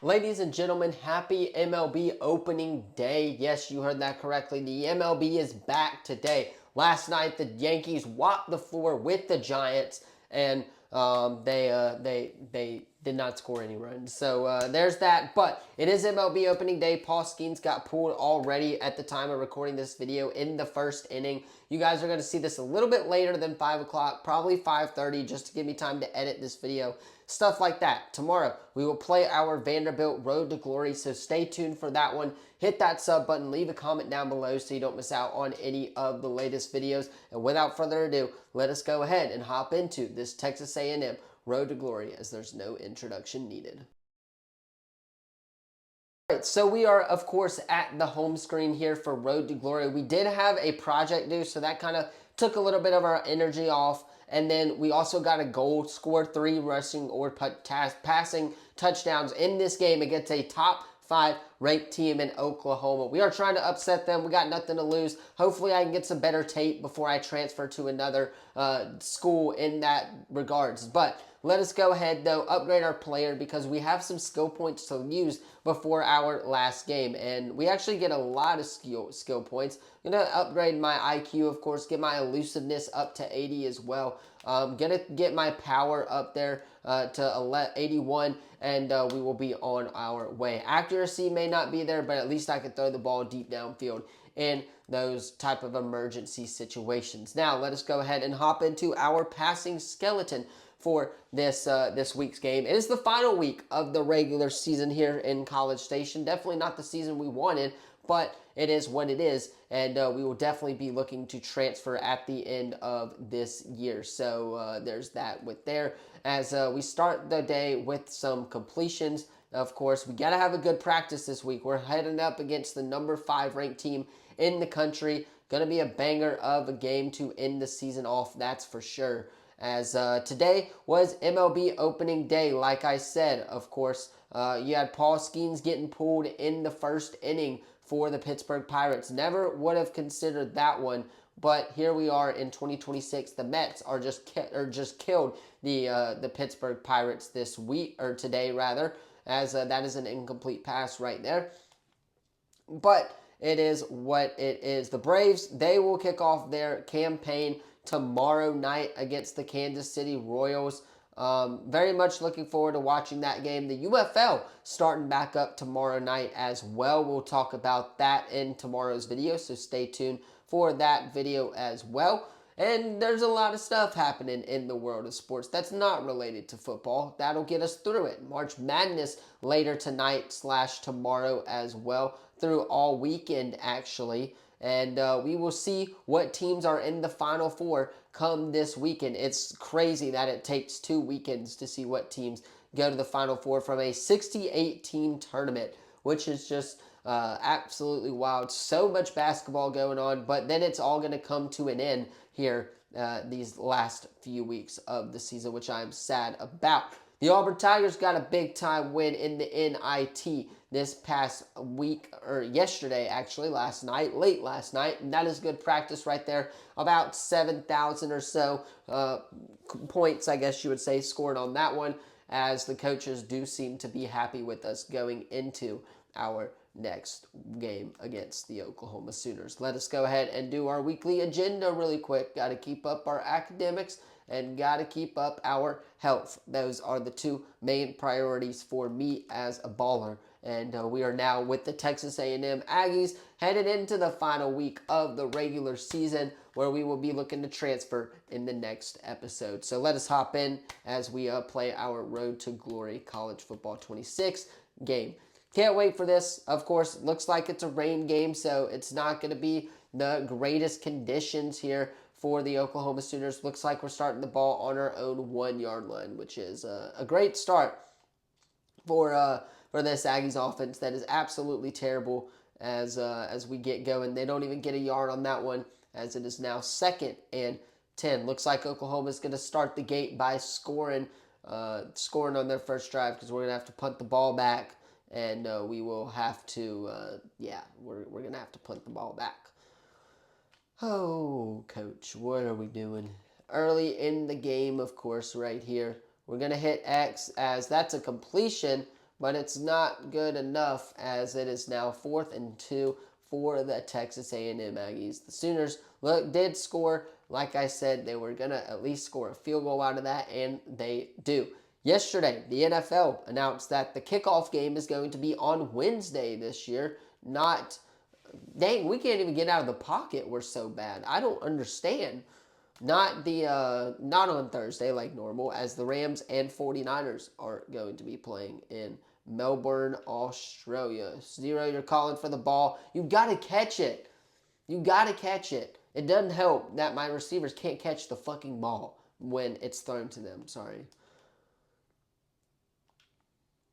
Ladies and gentlemen, happy MLB opening day. Yes, you heard that correctly. The MLB is back today. Last night, the Yankees walked the floor with the Giants, and they did not score any runs. So there's that. But it is MLB opening day. Paul Skeens got pulled already at the time of recording this video in the first inning. You guys are going to see this a little bit later than 5 o'clock, probably 5:30, just to give me time to edit this video. Stuff like that. Tomorrow, we will play our Vanderbilt Road to Glory, so stay tuned for that one. Hit that sub button, leave a comment down below so you don't miss out on any of the latest videos. And without further ado, let us go ahead and hop into this Texas A&M Road to Glory, as there's no introduction needed. Alright, so we are, of course, at the home screen here for Road to Glory. We did have a project due, so that kind of took a little bit of our energy off. And then we also got a goal, scored 3 rushing or passing touchdowns in this game against a top 5 ranked team in Oklahoma. We are trying to upset them. We got nothing to lose. Hopefully I can get some better tape before I transfer to another school in that regards. But let us go ahead, though, upgrade our player because we have some skill points to use before our last game. And we actually get a lot of skill points. I'm going to upgrade my IQ, of course, get my elusiveness up to 80 as well. Going to get my power up there to 81, and we will be on our way. Accuracy may not be there, but at least I can throw the ball deep downfield in those type of emergency situations. Now, let us go ahead and hop into our passing skeleton for this week's game. It is the final week of the regular season here in College Station. Definitely not the season we wanted, but it is what it is, and we will definitely be looking to transfer at the end of this year. So there's that with there. As we start the day with some completions, of course, we got to have a good practice this week. We're heading up against the number 5 ranked team in the country. Going to be a banger of a game to end the season off, that's for sure. As today was MLB opening day, like I said, of course. You had Paul Skeens getting pulled in the first inning for the Pittsburgh Pirates. Never would have considered that one, but here we are in 2026. The Mets are just killed the Pittsburgh Pirates this week, or today rather, as that is an incomplete pass right there. But it is what it is. The Braves, they will kick off their campaign tomorrow night against the Kansas City Royals. Very much looking forward to watching that game. The UFL starting back up tomorrow night as well. We'll talk about that in tomorrow's video, so stay tuned for that video as well. And there's a lot of stuff happening in the world of sports that's not related to football. That'll get us through it. March Madness later tonight / tomorrow as well, through all weekend actually. And we will see what teams are in the Final Four come this weekend. It's crazy that it takes 2 weekends to see what teams go to the Final Four from a 68-team tournament, which is just absolutely wild. So much basketball going on, but then it's all going to come to an end here these last few weeks of the season, which I'm sad about. The Auburn Tigers got a big-time win in the NIT this past week, or yesterday actually, late last night, and that is good practice right there. About 7,000 or so points, I guess you would say, scored on that one, as the coaches do seem to be happy with us going into our next game against the Oklahoma Sooners. Let us go ahead and do our weekly agenda really quick. Got to keep up our academics and got to keep up our health. Those are the 2 main priorities for me as a baller. And we are now with the Texas A&M Aggies headed into the final week of the regular season, where we will be looking to transfer in the next episode. So let us hop in as we play our Road to Glory College Football 26 game. Can't wait for this. Of course, looks like it's a rain game, so it's not going to be the greatest conditions here for the Oklahoma Sooners. Looks like we're starting the ball on our own 1-yard line, which is a great start for this Aggies offense that is absolutely terrible as we get going. They don't even get a yard on that one, as it is now 2nd and 10. Looks like Oklahoma is going to start the gate by scoring on their first drive, because we're going to have to punt the ball back, and we will have to, we're going to have to punt the ball back. Oh, coach, what are we doing? Early in the game, of course, right here. We're going to hit X, as that's a completion, but it's not good enough as it is now 4th and 2 for the Texas A&M Aggies. The Sooners did score. Like I said, they were going to at least score a field goal out of that, and they do. Yesterday, the NFL announced that the kickoff game is going to be on Wednesday this year. Not, dang, we can't even get out of the pocket. We're so bad. I don't understand. Not on Thursday like normal, as the Rams and 49ers are going to be playing in Melbourne, Australia. Zero, you're calling for the ball. You got to catch it. You got to catch it. It doesn't help that my receivers can't catch the fucking ball when it's thrown to them. Sorry.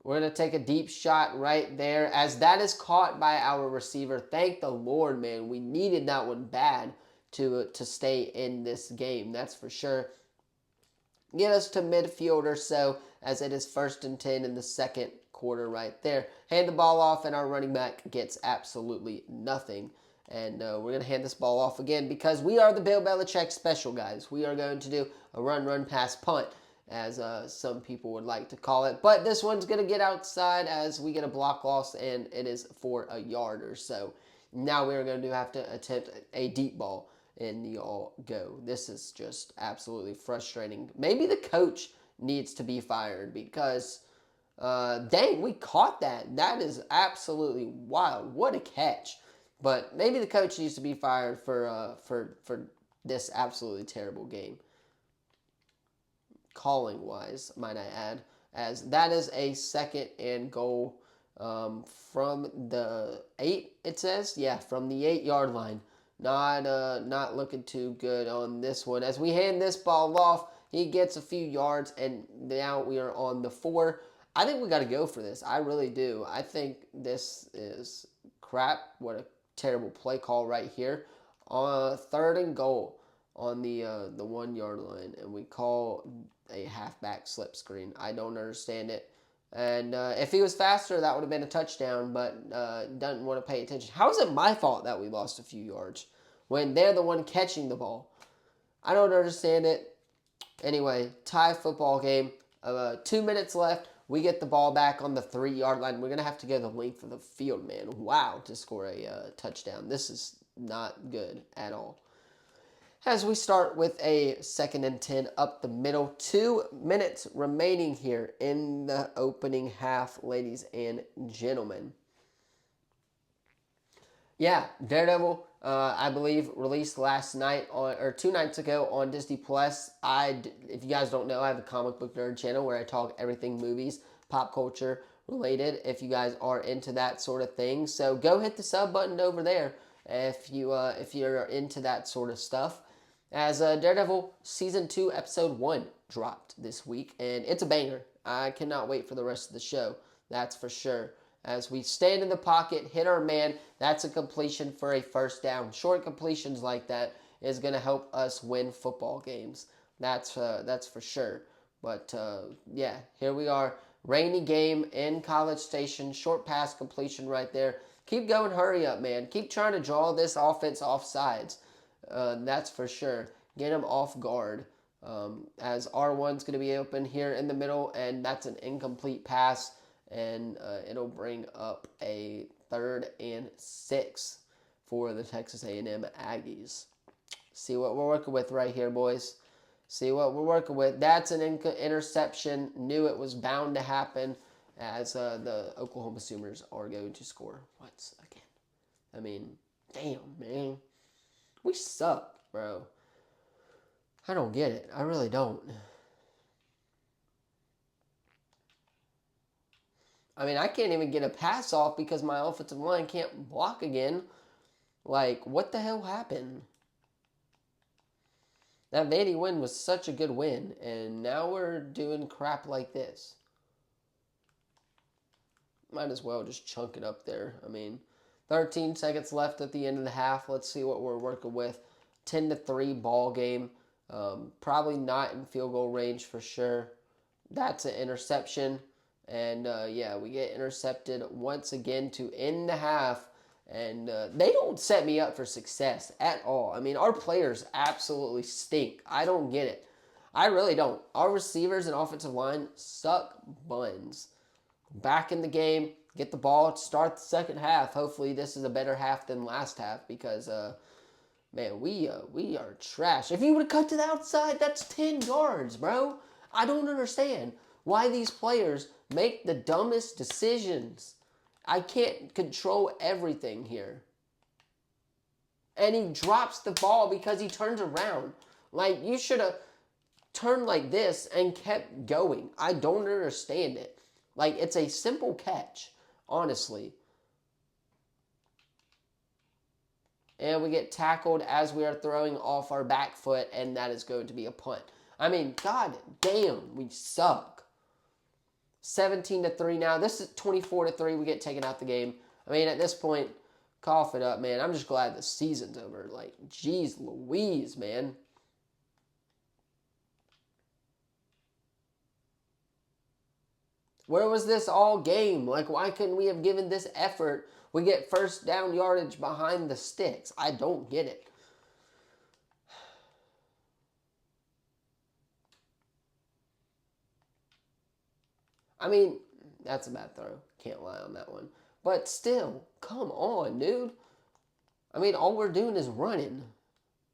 We're going to take a deep shot right there as that is caught by our receiver. Thank the Lord, man. We needed that one bad to stay in this game. That's for sure. Get us to midfield or so, as it is 1st and 10 in the second quarter right there. Hand the ball off, and our running back gets absolutely nothing. And we're going to hand this ball off again because we are the Bill Belichick special, guys. We are going to do a run, pass, punt, as some people would like to call it. But this one's going to get outside as we get a block loss, and it is for a yard or so. Now we're going to have to attempt a deep ball, and y'all go. This is just absolutely frustrating. Maybe the coach needs to be fired because, dang, we caught that. That is absolutely wild. What a catch. But maybe the coach needs to be fired for this absolutely terrible game. Calling wise, might I add, as that is a 2nd-and-goal from the 8, it says. Yeah, from the 8-yard line. Not looking too good on this one. As we hand this ball off, he gets a few yards, and now we are on the 4. I think we got to go for this. I really do. I think this is crap. What a terrible play call right here. 3rd and goal on the 1-yard line, and we call a halfback slip screen. I don't understand it. And if he was faster, that would have been a touchdown, but doesn't want to pay attention. How is it my fault that we lost a few yards when they're the one catching the ball? I don't understand it. Anyway, tie football game. 2 minutes left. We get the ball back on the 3-yard line. We're going to have to go the length of the field, man. Wow, to score a touchdown. This is not good at all. As we start with a 2nd-and-10 up the middle. 2 minutes remaining here in the opening half, ladies and gentlemen. Yeah, Daredevil, I believe, released last night or 2 nights ago on Disney Plus. If you guys don't know, I have a comic book nerd channel where I talk everything movies, pop culture related. If you guys are into that sort of thing, so go hit the sub button over there if you're into that sort of stuff. As Daredevil Season 2 Episode 1 dropped this week, and it's a banger. I cannot wait for the rest of the show, that's for sure. As we stand in the pocket, hit our man, that's a completion for a 1st down. Short completions like that is going to help us win football games. That's for sure. But, yeah, here we are. Rainy game in College Station. Short pass completion right there. Keep going, hurry up, man. Keep trying to draw this offense off sides. That's for sure. Get them off guard. As R1's going to be open here in the middle, and that's an incomplete pass, and it'll bring up a 3rd and 6 for the Texas A&M Aggies. See what we're working with right here, boys. See what we're working with. That's an interception. Knew it was bound to happen, as the Oklahoma Sooners are going to score once again. I mean, damn, man. We suck, bro. I don't get it. I really don't. I mean, I can't even get a pass off because my offensive line can't block again. Like, what the hell happened? That Vandy win was such a good win, and now we're doing crap like this. Might as well just chunk it up there. I mean, 13 seconds left at the end of the half. Let's see what we're working with. 10-3 ball game. Probably not in field goal range for sure. That's an interception. And, yeah, we get intercepted once again to end the half. And they don't set me up for success at all. I mean, our players absolutely stink. I don't get it. I really don't. Our receivers and offensive line suck buns. back in the game, get the ball, start the second half. Hopefully this is a better half than last half because, man, we are trash. If you would have cut to the outside, that's 10 yards, bro. I don't understand why these players make the dumbest decisions. I can't control everything here. And he drops the ball because he turns around. Like, you should have turned like this and kept going. I don't understand it. Like, it's a simple catch, honestly. And we get tackled as we are throwing off our back foot, and that is going to be a punt. I mean, god damn, we suck. 17-3 now. This is 24-3. We get taken out the game. I mean, at this point, cough it up, man. I'm just glad the season's over. Like, geez Louise, man. Where was this all game? Like, why couldn't we have given this effort? We get first down yardage behind the sticks. I don't get it. I mean, that's a bad throw. Can't lie on that one. But still, come on, dude. I mean, all we're doing is running.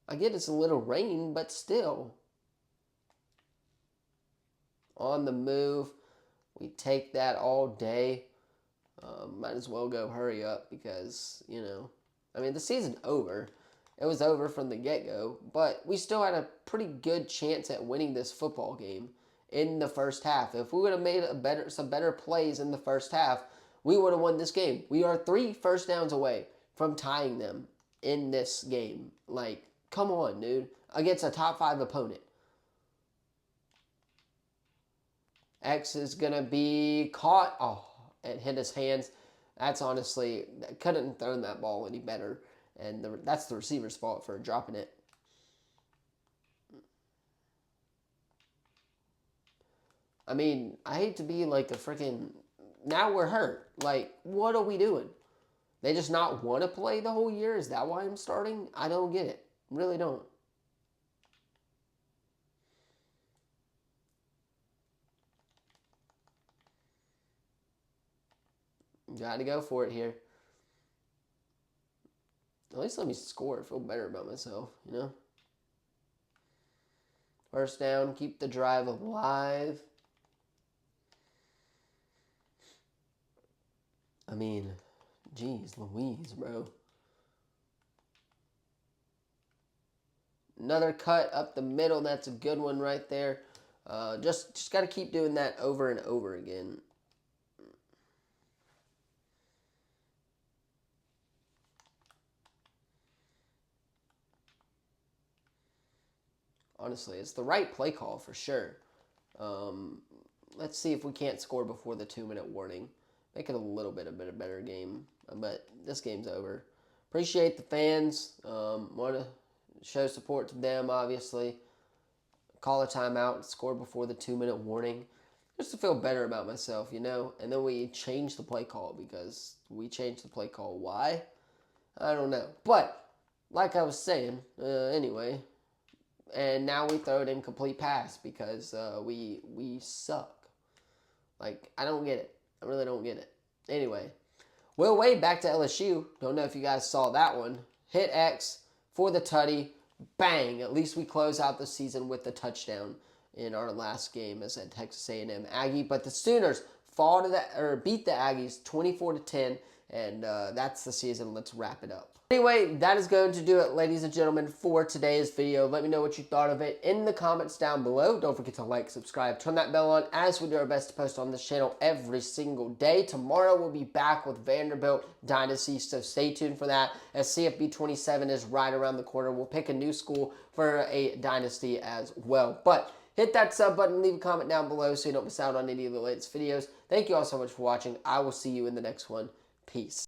I get it's a little rain, but still. On the move. We take that all day. Might as well go hurry up because, you know, I mean, the season's over. It was over from the get-go, but we still had a pretty good chance at winning this football game in the first half. If we would have made some better plays in the first half, we would have won this game. We are 3 first downs away from tying them in this game. Like, come on, dude. Against a top 5 opponent. X is going to be caught. Oh, it hit his hands. That's honestly, couldn't have thrown that ball any better. And that's the receiver's fault for dropping it. I mean, I hate to be like a freaking... Now we're hurt. Like, what are we doing? They just not want to play the whole year? Is that why I'm starting? I don't get it. Really don't. Got to go for it here. At least let me score. I feel better about myself, you know? First down, keep the drive alive. I mean, geez Louise, bro. Another cut up the middle. That's a good one right there. Just got to keep doing that over and over again. Honestly, it's the right play call for sure. Let's see if we can't score before the 2-minute warning. Make it a little bit of a better game. But this game's over. Appreciate the fans. Want to show support to them, obviously. Call a timeout and score before the 2-minute warning. Just to feel better about myself, you know? And then we changed the play call because we changed the play call. Why? I don't know. But, like I was saying, anyway... And now we throw it in complete pass because we suck. Like, I don't get it. I really don't get it. Anyway, Will Wade back to LSU. Don't know if you guys saw that one. Hit X for the tutty. Bang. At least we close out the season with the touchdown in our last game as a Texas A&M Aggie. But the Sooners beat the Aggies 24-10. And that's the season. Let's wrap it up. Anyway, that is going to do it, ladies and gentlemen, for today's video. Let me know what you thought of it in the comments down below. Don't forget to like, subscribe, turn that bell on, as we do our best to post on this channel every single day. Tomorrow we'll be back with Vanderbilt Dynasty, so stay tuned for that. As CFB 27 is right around the corner, we'll pick a new school for a Dynasty as well. But hit that sub button, leave a comment down below so you don't miss out on any of the latest videos. Thank you all so much for watching. I will see you in the next one. Peace.